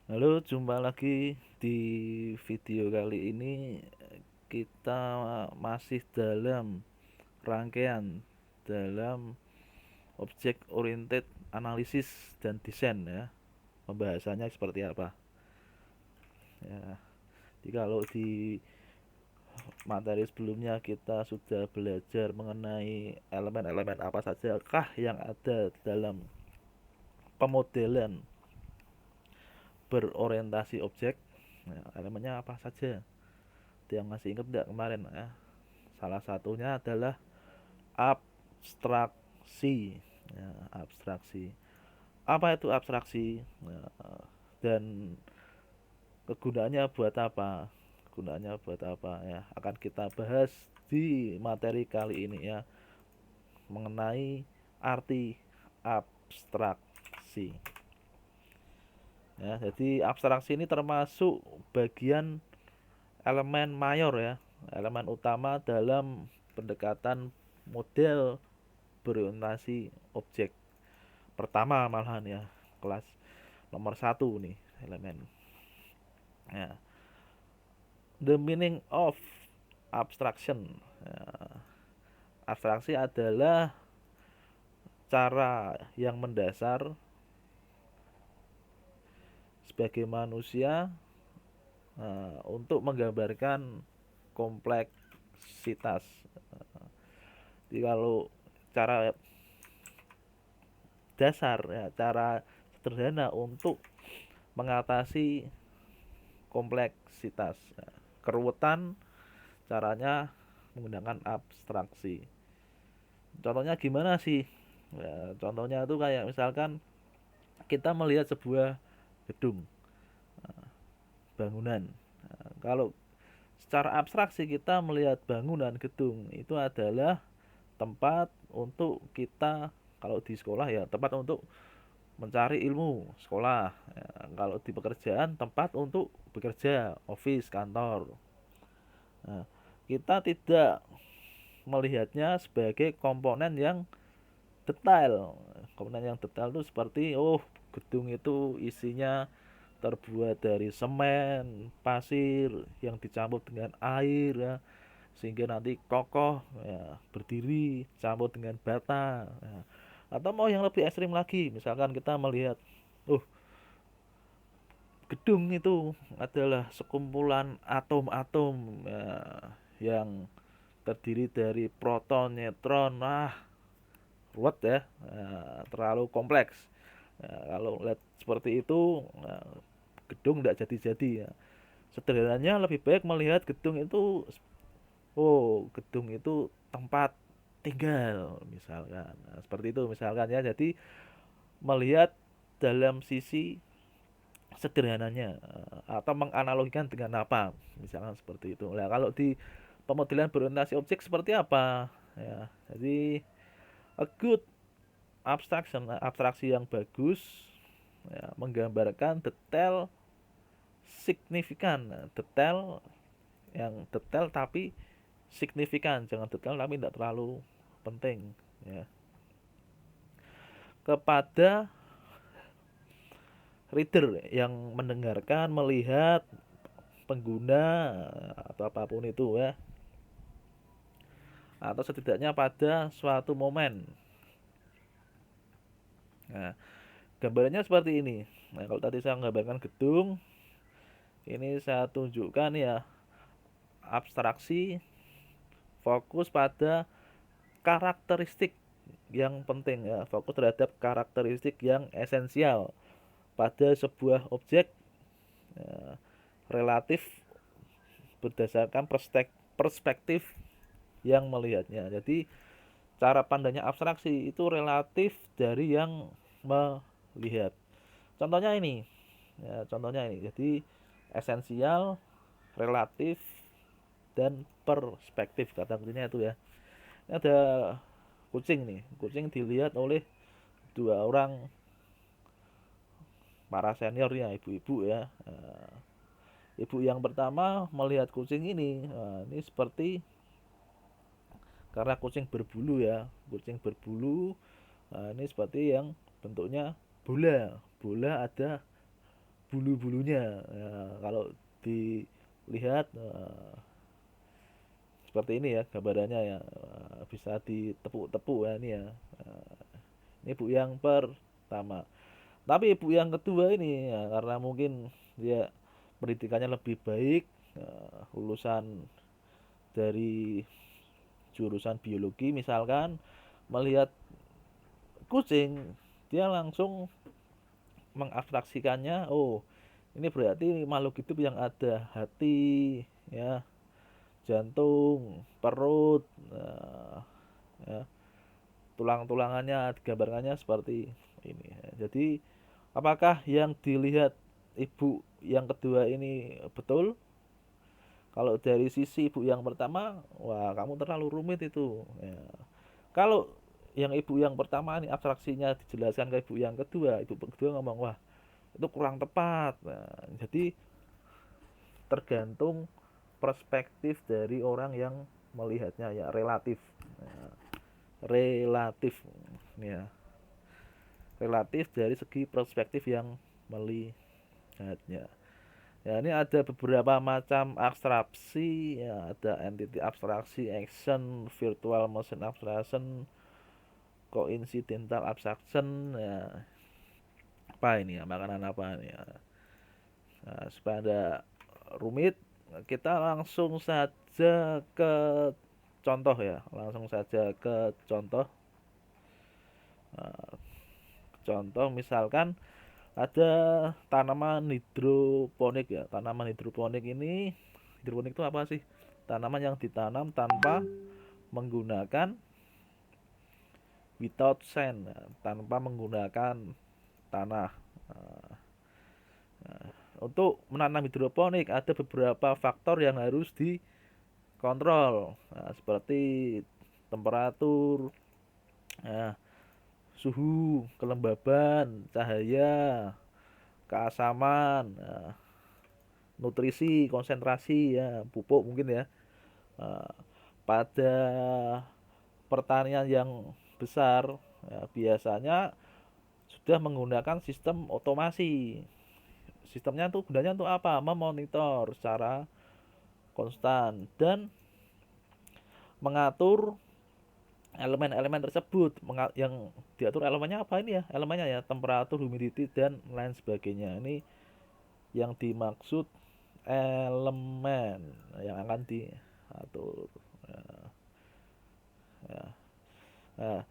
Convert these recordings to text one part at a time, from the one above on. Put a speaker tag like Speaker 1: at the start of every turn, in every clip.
Speaker 1: Halo, jumpa lagi di video kali ini. Kita masih dalam rangkaian dalam object oriented analysis dan desain ya. Pembahasannya seperti apa? Ya, jadi kalau di materi sebelumnya kita sudah belajar mengenai elemen-elemen apa saja kah yang ada dalam pemodelan berorientasi objek. Nah, elemennya apa saja? Yang masih ingat tidak kemarin ya? Salah satunya adalah abstraksi. Ya, abstraksi. Apa itu abstraksi? Ya, dan kegunaannya buat apa? Kegunaannya buat apa ya? Akan kita bahas di materi kali ini ya, mengenai arti abstraksi. Ya, jadi abstraksi ini termasuk bagian elemen mayor ya, elemen utama dalam pendekatan model berorientasi objek pertama malahan ya, kelas nomor satu nih elemen ya. The meaning of abstraction ya, abstraksi adalah cara yang mendasar sebagai manusia untuk menggambarkan kompleksitas. Jadi kalau cara dasar ya, cara sederhana untuk mengatasi kompleksitas ya, keruwetan, caranya menggunakan abstraksi. Contohnya gimana sih? Ya, contohnya itu kayak misalkan kita melihat sebuah gedung, bangunan. Nah, kalau secara abstraksi kita melihat bangunan gedung itu adalah tempat untuk kita, kalau di sekolah ya tempat untuk mencari ilmu sekolah ya, kalau di pekerjaan tempat untuk bekerja, office, kantor. Nah, kita tidak melihatnya sebagai komponen yang detail. Komponen yang detail itu seperti gedung itu isinya terbuat dari semen, pasir yang dicampur dengan air ya, sehingga nanti kokoh ya, berdiri campur dengan bata ya. Atau mau yang lebih ekstrim lagi, misalkan kita melihat gedung itu adalah sekumpulan atom-atom ya, yang terdiri dari proton, neutron, ruwet ya, terlalu kompleks. Kalau lihat seperti itu, gedung tidak jadi-jadi ya. Sederhananya lebih baik melihat gedung itu, gedung itu tempat tinggal misalkan. Nah, seperti itu misalkan ya. Jadi melihat dalam sisi sederhananya atau menganalogikan dengan apa misalkan seperti itu. Nah, kalau di pemodelan berorientasi objek seperti apa ya, jadi a good abstraction, abstraksi yang bagus ya, menggambarkan detail signifikan. Nah, detail yang detail tapi signifikan, jangan detail tapi tidak terlalu penting ya, kepada reader yang mendengarkan, melihat, pengguna atau apapun itu ya, atau setidaknya pada suatu momen. Nah, gambarannya seperti ini. Nah, kalau tadi saya menggambarkan gedung, ini saya tunjukkan ya, abstraksi fokus pada karakteristik yang penting ya, fokus terhadap karakteristik yang esensial pada sebuah objek ya, relatif berdasarkan perspektif yang melihatnya. Jadi cara pandangnya abstraksi itu relatif dari yang melihat. Contohnya ini, ya, contohnya ini. Jadi esensial, relatif, dan perspektif kata kuncinya itu ya. Ini ada kucing nih, kucing dilihat oleh dua orang para seniornya, ibu-ibu ya. Ibu yang pertama melihat kucing ini seperti, karena kucing berbulu ya, kucing berbulu, ini seperti yang bentuknya bola, bola ada bulu-bulunya. Ya, kalau dilihat seperti ini ya gambarannya ya. Bisa ditepuk-tepuk ya ini ya. Ini ibu yang pertama. Tapi ibu yang kedua ini ya, karena mungkin dia pendidikannya lebih baik, lulusan dari jurusan biologi misalkan, melihat kucing, dia langsung mengabstraksikannya, oh ini berarti makhluk hidup yang ada hati, ya, jantung, perut, ya, tulang-tulangannya digambarkannya seperti ini. Jadi apakah yang dilihat ibu yang kedua ini betul? Kalau dari sisi ibu yang pertama, wah kamu terlalu rumit itu. Ya. Kalau yang ibu yang pertama ini abstraksinya dijelaskan ke ibu kedua ngomong, wah itu kurang tepat. Nah, jadi tergantung perspektif dari orang yang melihatnya ya, relatif. Ya, relatif ya, relatif dari segi perspektif yang melihatnya. Ya, ini ada beberapa macam abstraksi, ya, ada entity abstraksi, action, virtual motion abstraction, coincidental abstraction, ya. Apa ini ya, makanan apa ini ya. Nah, supaya ada rumit, kita langsung saja ke contoh ya, langsung saja ke contoh. Nah, contoh misalkan ada tanaman hidroponik ya. Tanaman hidroponik ini, hidroponik itu apa sih? Tanaman yang ditanam tanpa menggunakan without sand, ya, tanpa menggunakan tanah. Nah, untuk menanam hidroponik ada beberapa faktor yang harus dikontrol, nah, seperti temperatur, ya, suhu, kelembaban, cahaya, keasaman, ya, nutrisi, konsentrasi, ya, pupuk mungkin ya. Nah, pada pertanian yang besar, ya, biasanya sudah menggunakan sistem otomasi. Sistemnya tuh gunanya untuk apa? Memonitor secara konstan dan mengatur elemen-elemen tersebut. Yang diatur elemennya apa ini ya? Elemennya ya temperatur, humidity dan lain sebagainya. Ini yang dimaksud elemen yang akan diatur. Ya, ya. Nah,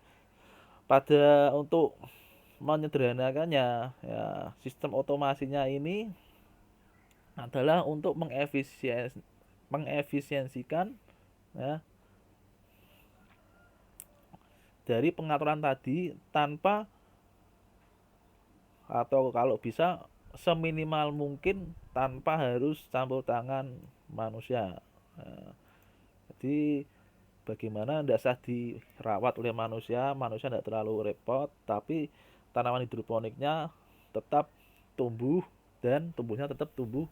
Speaker 1: pada untuk menyederhanakannya, ya, sistem otomasinya ini adalah untuk mengefisiensikan, ya, dari pengaturan tadi tanpa, atau kalau bisa seminimal mungkin tanpa harus campur tangan manusia. Nah, jadi bagaimana tidak usah dirawat oleh manusia, manusia tidak terlalu repot, tapi tanaman hidroponiknya tetap tumbuh dan tumbuhnya tetap tumbuh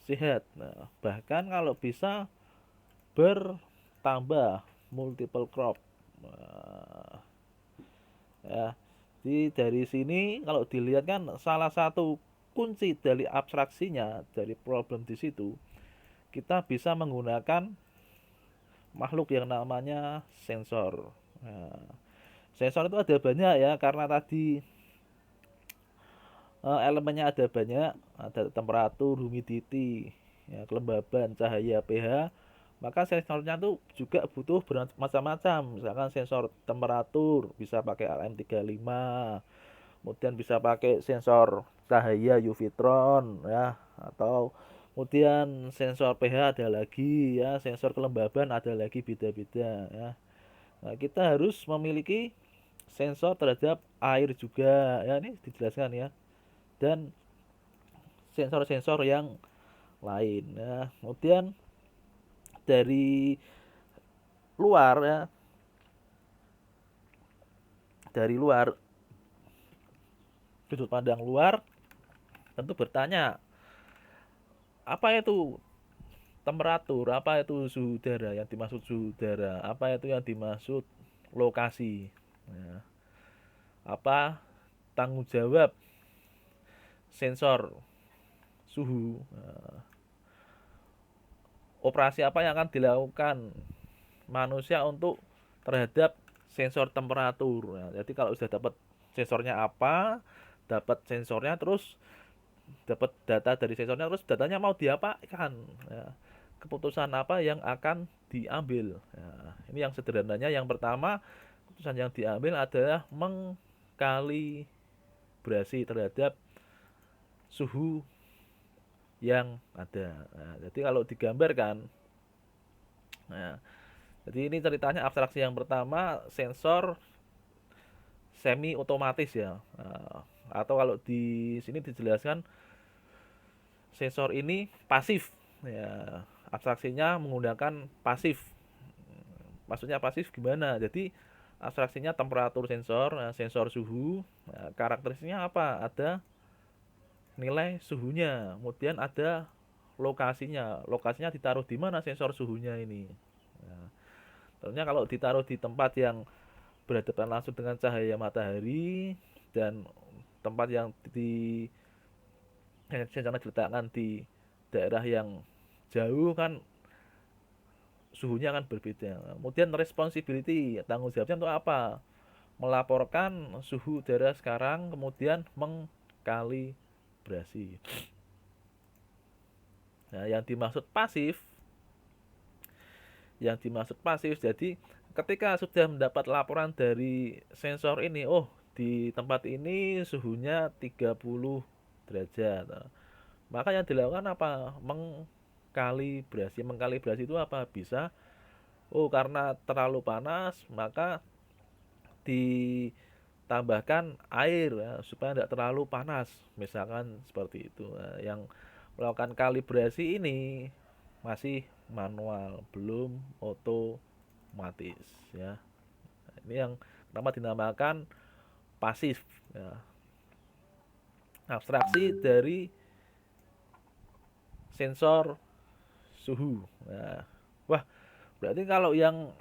Speaker 1: sehat. Nah, bahkan kalau bisa bertambah, multiple crop. Nah, ya, jadi dari sini kalau dilihat kan salah satu kunci dari abstraksinya, dari problem di situ, kita bisa menggunakan makhluk yang namanya sensor. Nah, sensor itu ada banyak ya, karena tadi elemennya ada banyak, ada temperatur, humidity, ya, kelembaban, cahaya, pH. Maka sensornya tuh juga butuh bermacam-macam. Misalkan sensor temperatur bisa pakai AM35, kemudian bisa pakai sensor cahaya UV-tron ya, atau kemudian sensor pH ada lagi ya, sensor kelembaban ada lagi, beda-beda ya. Nah, kita harus memiliki sensor terhadap air juga ya, ini dijelaskan ya, dan sensor-sensor yang lain ya. Kemudian dari luar ya, dari luar, sudut pandang luar tentu bertanya, apa itu temperatur, apa itu suhu udara, yang dimaksud suhu udara, apa itu yang dimaksud lokasi, ya, apa tanggung jawab sensor, suhu. Operasi apa yang akan dilakukan manusia untuk terhadap sensor temperatur. Nah, jadi kalau sudah dapat sensornya apa, dapat sensornya terus dapat data dari sensornya terus datanya mau diapakan. Ya, keputusan apa yang akan diambil. Ya, ini yang sederhananya. Yang pertama, keputusan yang diambil adalah mengkalibrasi terhadap suhu yang ada. Nah, jadi kalau digambarkan, nah, jadi ini ceritanya abstraksi yang pertama sensor semi otomatis ya. Nah, atau kalau di sini dijelaskan sensor ini pasif. Ya, abstraksinya menggunakan pasif. Maksudnya pasif gimana? Jadi abstraksinya temperatur sensor, nah, sensor suhu, nah, karakteristiknya apa? Ada nilai suhunya, kemudian ada lokasinya. Lokasinya ditaruh di mana sensor suhunya ini? Nah, tentunya kalau ditaruh di tempat yang berhadapan langsung dengan cahaya matahari dan tempat yang sensornya diletakkan di daerah yang jauh kan suhunya akan berbeda. Kemudian responsibility, tanggung jawabnya untuk apa? Melaporkan suhu udara sekarang, kemudian mengkalibrasi. Nah, yang dimaksud pasif, jadi ketika sudah mendapat laporan dari sensor ini, oh di tempat ini suhunya 30 derajat. Nah, maka yang dilakukan apa? Mengkalibrasi. Mengkalibrasi itu apa? Bisa, oh karena terlalu panas, maka ditambahkan air ya, supaya tidak terlalu panas. Misalkan seperti itu. Nah, yang melakukan kalibrasi ini masih manual, belum otomatis ya. Nah, ini yang nama dinamakan pasif ya. Abstraksi dari sensor suhu. Nah, wah, berarti kalau yang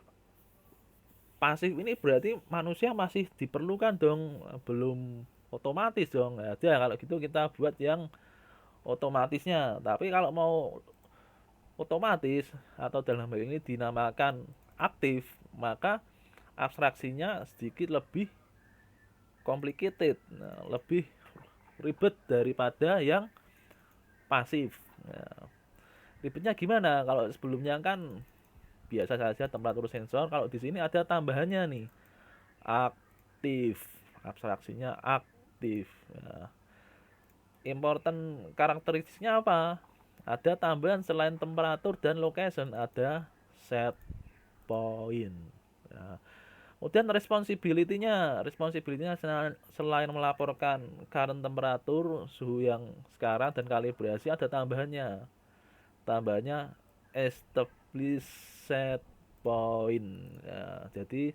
Speaker 1: pasif ini berarti manusia masih diperlukan dong, belum otomatis dong. Nah, ya kalau gitu kita buat yang otomatisnya. Tapi kalau mau otomatis atau dalam hal ini dinamakan aktif, maka abstraksinya sedikit lebih complicated, nah, lebih ribet daripada yang pasif. Nah, ribetnya gimana? Kalau sebelumnya kan biasa saja temperatur sensor, kalau di sini ada tambahannya nih, aktif. Abstraksinya aktif. Nah, important karakteristiknya apa? Ada tambahan selain temperatur dan location, ada set point. Nah, kemudian responsibility-nya selain melaporkan current temperatur, suhu yang sekarang dan kalibrasi, ada tambahannya. Tambahannya establish set point. Ya, jadi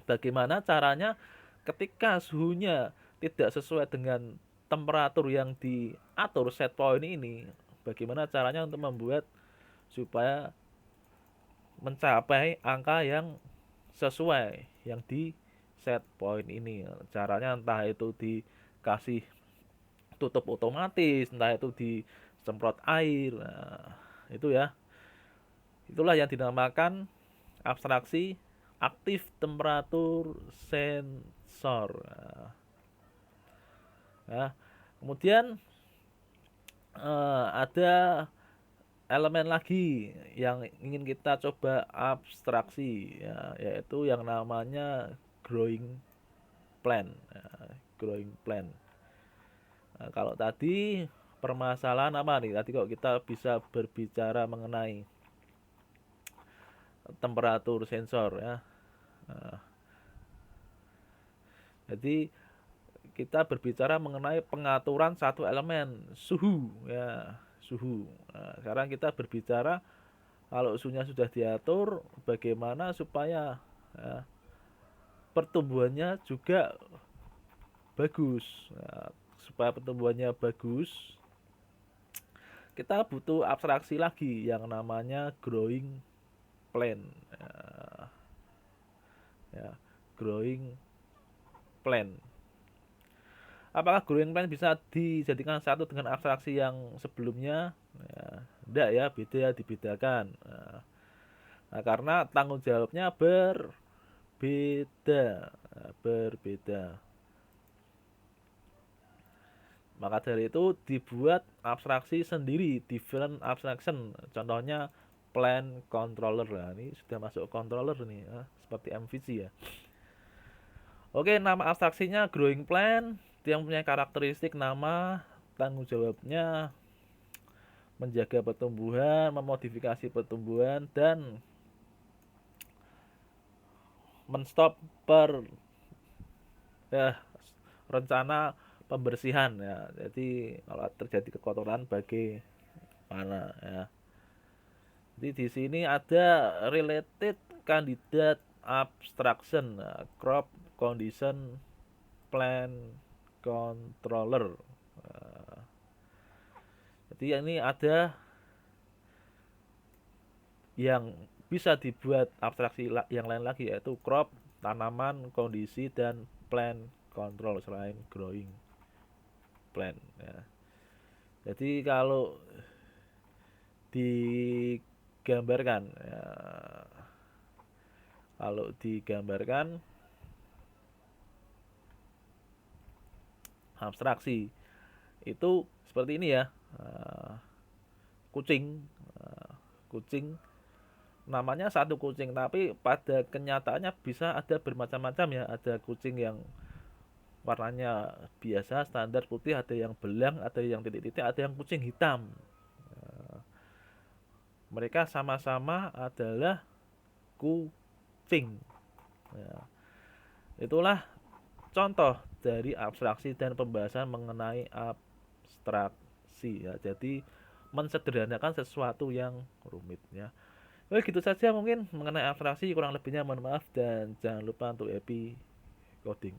Speaker 1: bagaimana caranya ketika suhunya tidak sesuai dengan temperatur yang diatur set point ini, bagaimana caranya untuk membuat supaya mencapai angka yang sesuai yang di set point ini. Caranya entah itu dikasih tutup otomatis, entah itu disemprot air. Nah, itu ya. Itulah yang dinamakan abstraksi aktif temperatur sensor. Nah, kemudian ada elemen lagi yang ingin kita coba abstraksi ya, yaitu yang namanya growing plan ya, growing plan. Nah, kalau tadi permasalahan apa nih, tadi kok kita bisa berbicara mengenai temperatur sensor ya. Nah, jadi kita berbicara mengenai pengaturan satu elemen suhu ya, suhu. Nah, sekarang kita berbicara kalau suhunya sudah diatur, bagaimana supaya ya, pertumbuhannya juga bagus. Nah, supaya pertumbuhannya bagus, kita butuh abstraksi lagi yang namanya growing plan. Ya, growing plan. Apakah growing plan bisa dijadikan satu dengan abstraksi yang sebelumnya? Ya, enggak ya, beda ya, dibedakan. Nah, karena tanggung jawabnya berbeda. Berbeda. Maka dari itu dibuat abstraksi sendiri, different abstraction. Contohnya plan controller. Nah, ini sudah masuk controller nih, ya, seperti MVC ya. Oke, nama abstraksinya growing plan. Dia punya karakteristik nama, tanggung jawabnya menjaga pertumbuhan, memodifikasi pertumbuhan, dan menstop ya, rencana pembersihan ya. Jadi kalau terjadi kekotoran bagaimana ya. Jadi di sini ada related candidate abstraction, crop condition plan controller. Jadi ini ada yang bisa dibuat abstraksi yang lain lagi, yaitu crop, tanaman, kondisi, dan plant control selain growing plant ya. Jadi kalau digambarkan ya, kalau digambarkan abstraksi itu seperti ini ya. Kucing kucing namanya satu kucing, tapi pada kenyataannya bisa ada bermacam-macam ya. Ada kucing yang warnanya biasa standar putih, ada yang belang, ada yang titik-titik, ada yang kucing hitam. Mereka sama-sama adalah kucing ya. Itulah contoh dari abstraksi dan pembahasan mengenai abstraksi ya. Jadi mensederhanakan sesuatu yang rumit ya. Oke, gitu saja mungkin mengenai abstraksi, kurang lebihnya mohon maaf dan jangan lupa untuk happy coding.